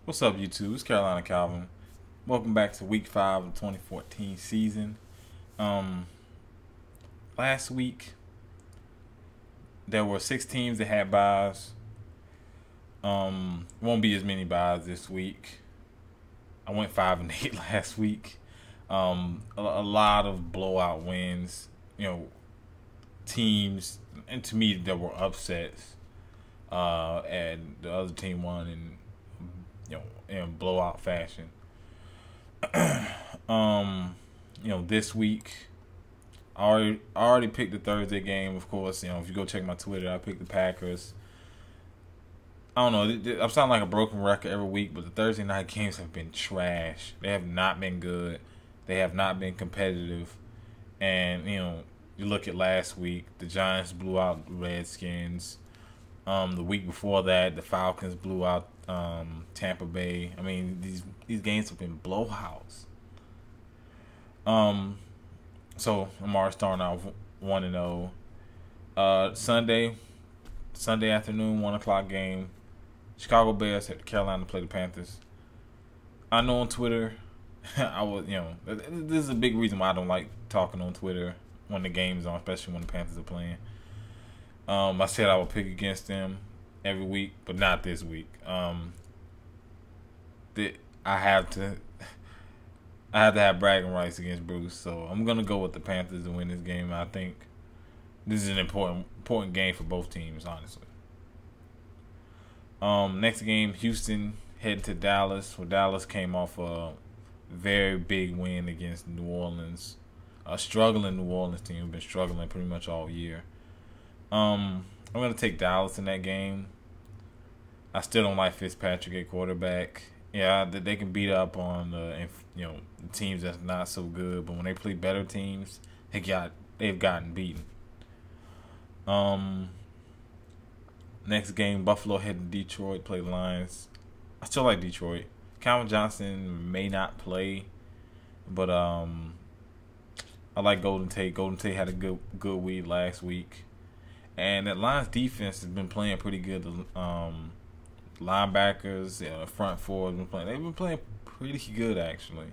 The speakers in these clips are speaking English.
What's up, YouTube? It's Carolina Calvin. Welcome back to Week 5 of the 2014 season. Um, Last week, there were 6 teams that had buys. Won't be as many buys this week. I went 5-8 last week. A lot of blowout wins. Teams, and to me, there were upsets. And the other team won in blowout fashion. This week I already picked the Thursday game. Of course, if you go check my Twitter, I picked the Packers. I don't know. I'm sounding like a broken record every week, but the Thursday night games have been trash. They have not been good. They have not been competitive. And you look at last week, the Giants blew out the Redskins. The week before that, the Falcons blew out Tampa Bay. I mean, these games have been blowouts. So I'm already starting out 1-0. Sunday afternoon, 1 o'clock game. Chicago Bears at Carolina to play the Panthers. I know on Twitter, this is a big reason why I don't like talking on Twitter when the game's on, especially when the Panthers are playing. I said I would pick against them every week, but not this week. I have to have bragging rights against Bruce, so I'm gonna go with the Panthers to win this game. I think this is an important game for both teams, honestly. Next game, Houston headed to Dallas. Well, Dallas came off a very big win against New Orleans. A struggling New Orleans team, been struggling pretty much all year. I'm gonna take Dallas in that game. I still don't like Fitzpatrick at quarterback. Yeah, they can beat up on the teams that's not so good, but when they play better teams, they've gotten beaten. Next game, Buffalo headed to Detroit, play the Lions. I still like Detroit. Calvin Johnson may not play, but I like Golden Tate. Golden Tate had a good week last week. And that Lions defense has been playing pretty good. The linebackers, front four have been playing. They've been playing pretty good actually.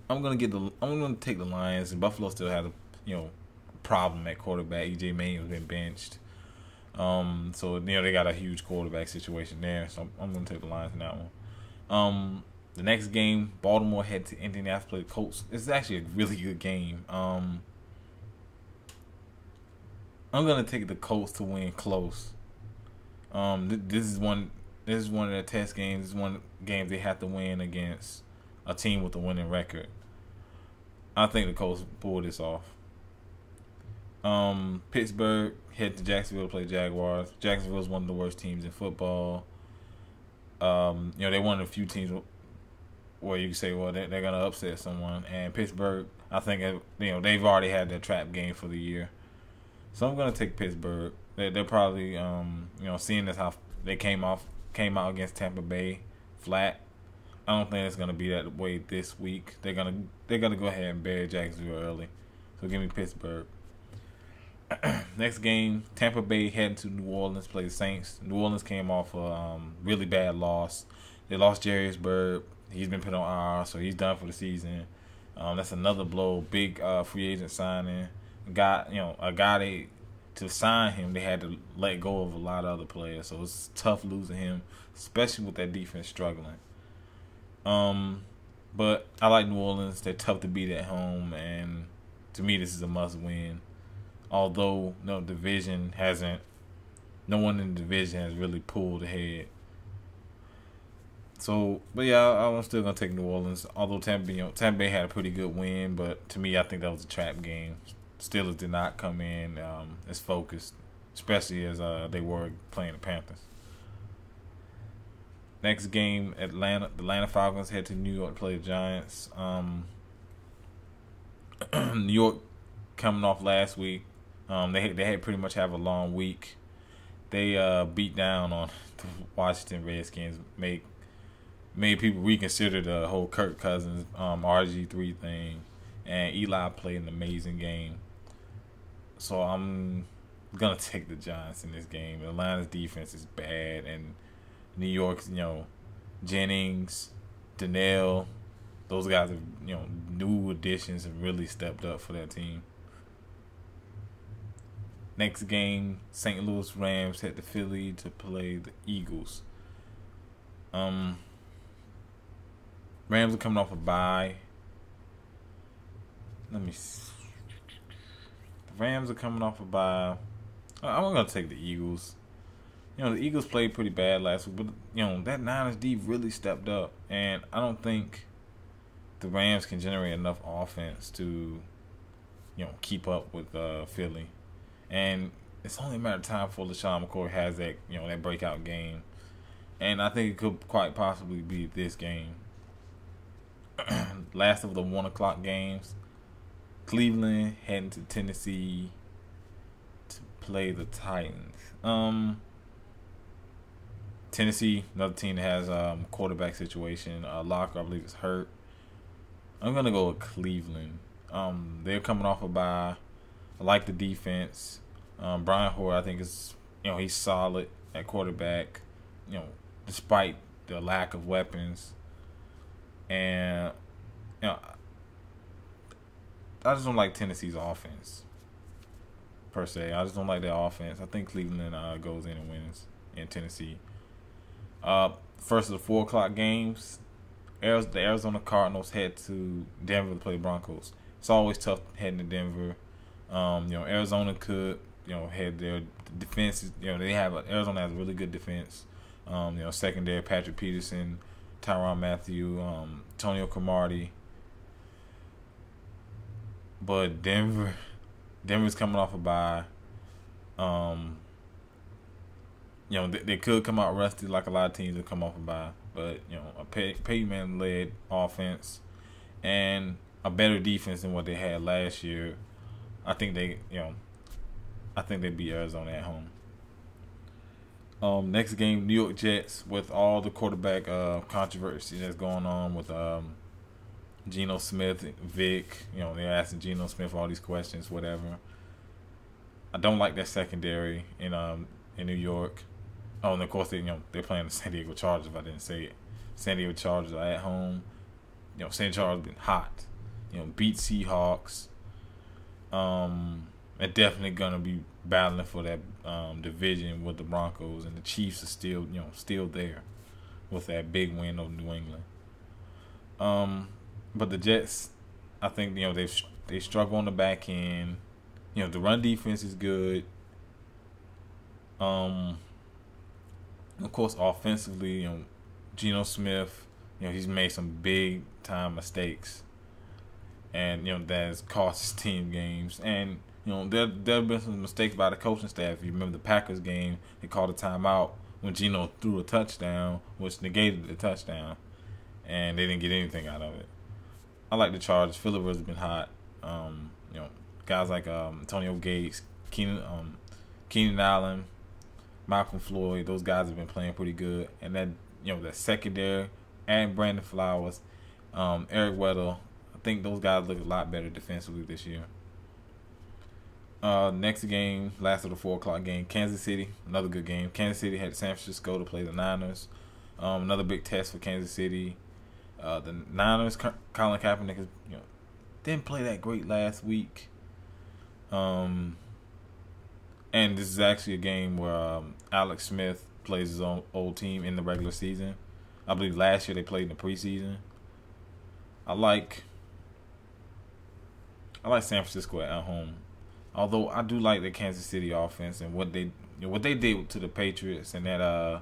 I'm gonna take the Lions. And Buffalo still has a problem at quarterback. EJ Manuel's been benched. So they got a huge quarterback situation there. So I'm gonna take the Lions in that one. The next game, Baltimore head to Indianapolis, play the Colts. This is actually a really good game. I'm gonna take the Colts to win close. This is one of their test games. This is one game they have to win against a team with a winning record. I think the Colts pull this off. Pittsburgh head to Jacksonville to play Jaguars. Jacksonville is one of the worst teams in football. They're one of the few teams where you can say, well, they're gonna upset someone. And Pittsburgh, I think they've already had their trap game for the year. So I'm gonna take Pittsburgh. They're probably seeing as how they came out against Tampa Bay flat. I don't think it's gonna be that way this week. They're gonna go ahead and bury Jacksonville early. So give me Pittsburgh. Next game, Tampa Bay heading to New Orleans to play the Saints. New Orleans came off a really bad loss. They lost Jarius Byrd. He's been put on IR, so he's done for the season. That's another blow. Big free agent signing. A guy to sign him, they had to let go of a lot of other players. So it's tough losing him, especially with that defense struggling. But I like New Orleans. They're tough to beat at home, and to me, this is a must-win. Although no one in the division has really pulled ahead. So, but yeah, I'm still gonna take New Orleans. Although Tampa Bay had a pretty good win, but to me, I think that was a trap game. Steelers did not come in as focused, especially as they were playing the Panthers. Next game, the Atlanta Falcons head to New York to play the Giants. New York coming off last week. They had pretty much have a long week. They beat down on the Washington Redskins, made people reconsider the whole Kirk Cousins RG3 thing, and Eli played an amazing game. So I'm gonna take the Giants in this game. Atlanta's defense is bad, and New York's Jennings, Donnell. Those guys have, new additions have really stepped up for that team. Next game, St. Louis Rams head to Philly to play the Eagles. Rams are coming off a bye. Let me see. The Rams are coming off a bye. I'm going to take the Eagles. The Eagles played pretty bad last week, but, that Niners D really stepped up. And I don't think the Rams can generate enough offense to, keep up with Philly. And it's only a matter of time before LaShawn McCoy has that, that breakout game. And I think it could quite possibly be this game. Last of the 1 o'clock games. Cleveland heading to Tennessee to play the Titans. Tennessee, another team that has quarterback situation. Locker, I believe, is hurt. I'm going to go with Cleveland. They're coming off a bye. I like the defense. Brian Hoyer, I think, is, he's solid at quarterback, despite the lack of weapons. And, I just don't like Tennessee's offense, per se. I just don't like their offense. I think Cleveland goes in and wins in Tennessee. First of the 4 o'clock games, the Arizona Cardinals head to Denver to play Broncos. It's always tough heading to Denver. Arizona could, head their defense. Arizona has a really good defense. Secondary, Patrick Peterson, Tyrann Mathieu, Antonio Cromartie. But Denver's coming off a bye. They could come out rusty like a lot of teams that come off a bye. But, a Peyton Manning-led offense and a better defense than what they had last year. I think they beat Arizona at home. Next game, New York Jets, with all the quarterback controversy that's going on with Geno Smith, Vic. They're asking Geno Smith all these questions, whatever. I don't like that secondary in New York. Oh, and of course they're playing the San Diego Chargers. If I didn't say it, San Diego Chargers are at home. San Diego Chargers been hot. Beat Seahawks. They're definitely gonna be battling for that division with the Broncos, and the Chiefs are still there with that big win over New England. But the Jets, I think they struggle on the back end. The run defense is good. Of course, offensively, Geno Smith, he's made some big time mistakes, and that has cost his team games. And there have been some mistakes by the coaching staff. If you remember the Packers game, they called a timeout when Geno threw a touchdown, which negated the touchdown, and they didn't get anything out of it. I like the Chargers. Phillip Rivers has been hot. Guys like Antonio Gates, Keenan Allen, Malcolm Floyd, those guys have been playing pretty good. And that that secondary and Brandon Flowers, Eric Weddle, I think those guys look a lot better defensively this year. Next game, last of the 4 o'clock game, Kansas City, another good game. Kansas City had San Francisco to play the Niners. Another big test for Kansas City. The Niners, Colin Kaepernick, didn't play that great last week. And this is actually a game where Alex Smith plays his own old team in the regular season. I believe last year they played in the preseason. I like San Francisco at home, although I do like the Kansas City offense and what they did to the Patriots, and that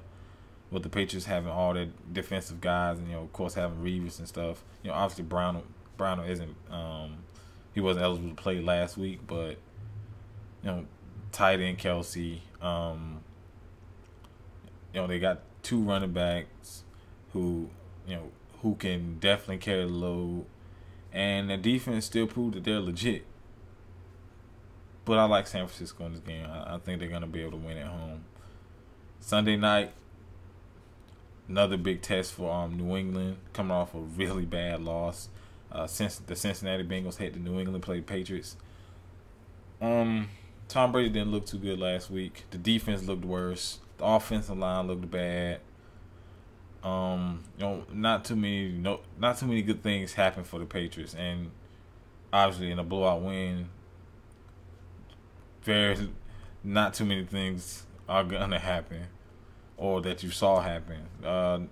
with the Patriots having all their defensive guys, and of course having Reeves and stuff. Obviously Brown isn't he wasn't eligible to play last week, but tight end Kelsey. They got 2 running backs who can definitely carry the load, and the defense still proved that they're legit. But I like San Francisco in this game. I think they're gonna be able to win at home. Sunday night, another big test for New England, coming off a really bad loss. Since the Cincinnati Bengals head to New England, played Patriots. Tom Brady didn't look too good last week. The defense looked worse. The offensive line looked bad. Not too many good things happen for the Patriots, and obviously in a blowout win, there's not too many things are gonna happen or that you saw happen.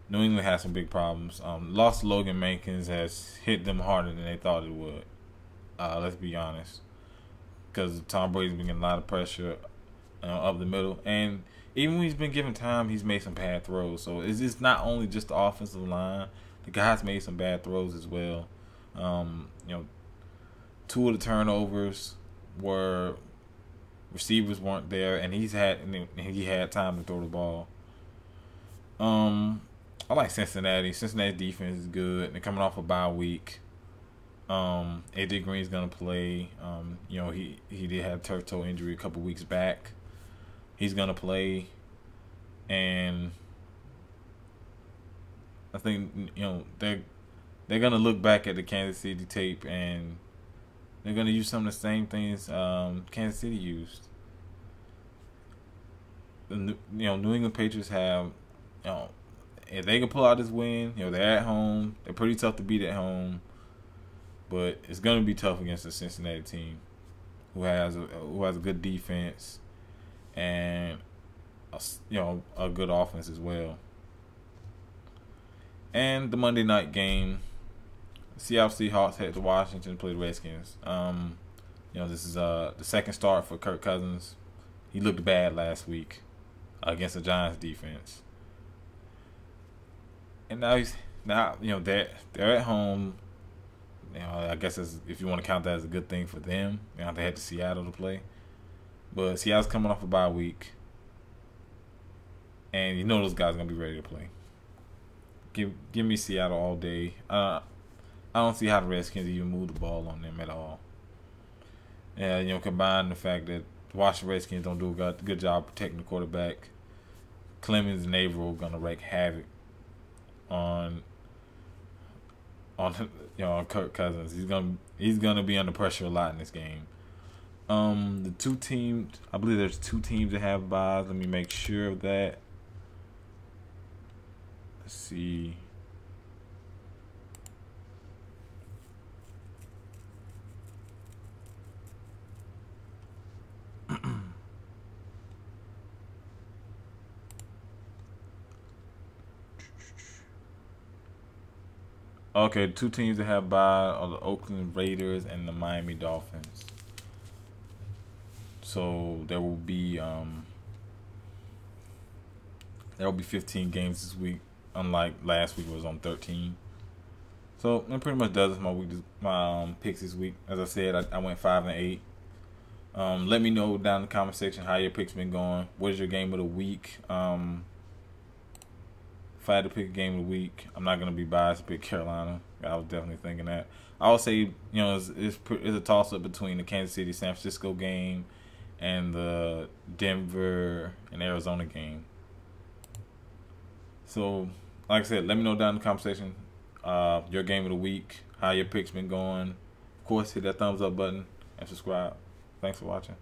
New England has some big problems. Lost Logan Mankins has hit them harder than they thought it would. Let's be honest, because Tom Brady's been getting a lot of pressure up the middle, and even when he's been given time, he's made some bad throws. So it's not only just the offensive line; the guys made some bad throws as well. Two of the turnovers were receivers weren't there, and he had time to throw the ball. I like Cincinnati. Cincinnati's defense is good. They're coming off a bye week. AJ Green's gonna play. He did have turf toe injury a couple weeks back. He's gonna play, and I think they're gonna look back at the Kansas City tape, and they're gonna use some of the same things Kansas City used. New England Patriots have if they can pull out this win, they're at home. They're pretty tough to beat at home, but it's gonna be tough against the Cincinnati team, who has a good defense and a good offense as well. And the Monday night game, Seattle Seahawks head to Washington to play the Redskins. This is the second start for Kirk Cousins. He looked bad last week against the Giants defense. And now they're at home. I guess if you want to count that as a good thing for them. They head to Seattle to play, but Seattle's coming off a bye week, and those guys are gonna be ready to play. Give me Seattle all day. I don't see how the Redskins even move the ball on them at all. Yeah, combine the fact that the Washington Redskins don't do a good job protecting the quarterback. Clemens and Averill are gonna wreak havoc on Kirk Cousins. He's gonna be under pressure a lot in this game. The two teams, I believe there's two teams that have byes. Let me make sure of that. Let's see. Okay, two teams that have bye are the Oakland Raiders and the Miami Dolphins. So there will be 15 games this week, unlike last week it was on 13. So that pretty much does it. My picks this week. As I said, I went 5-8. Let me know down in the comment section how your picks been going. What is your game of the week? If I had to pick a game of the week, I'm not gonna be biased to pick Carolina. I was definitely thinking that. I would say it's a toss up between the Kansas City San Francisco game and the Denver and Arizona game. So, like I said, let me know down in the comment section your game of the week, how your picks been going. Of course, hit that thumbs up button and subscribe. Thanks for watching.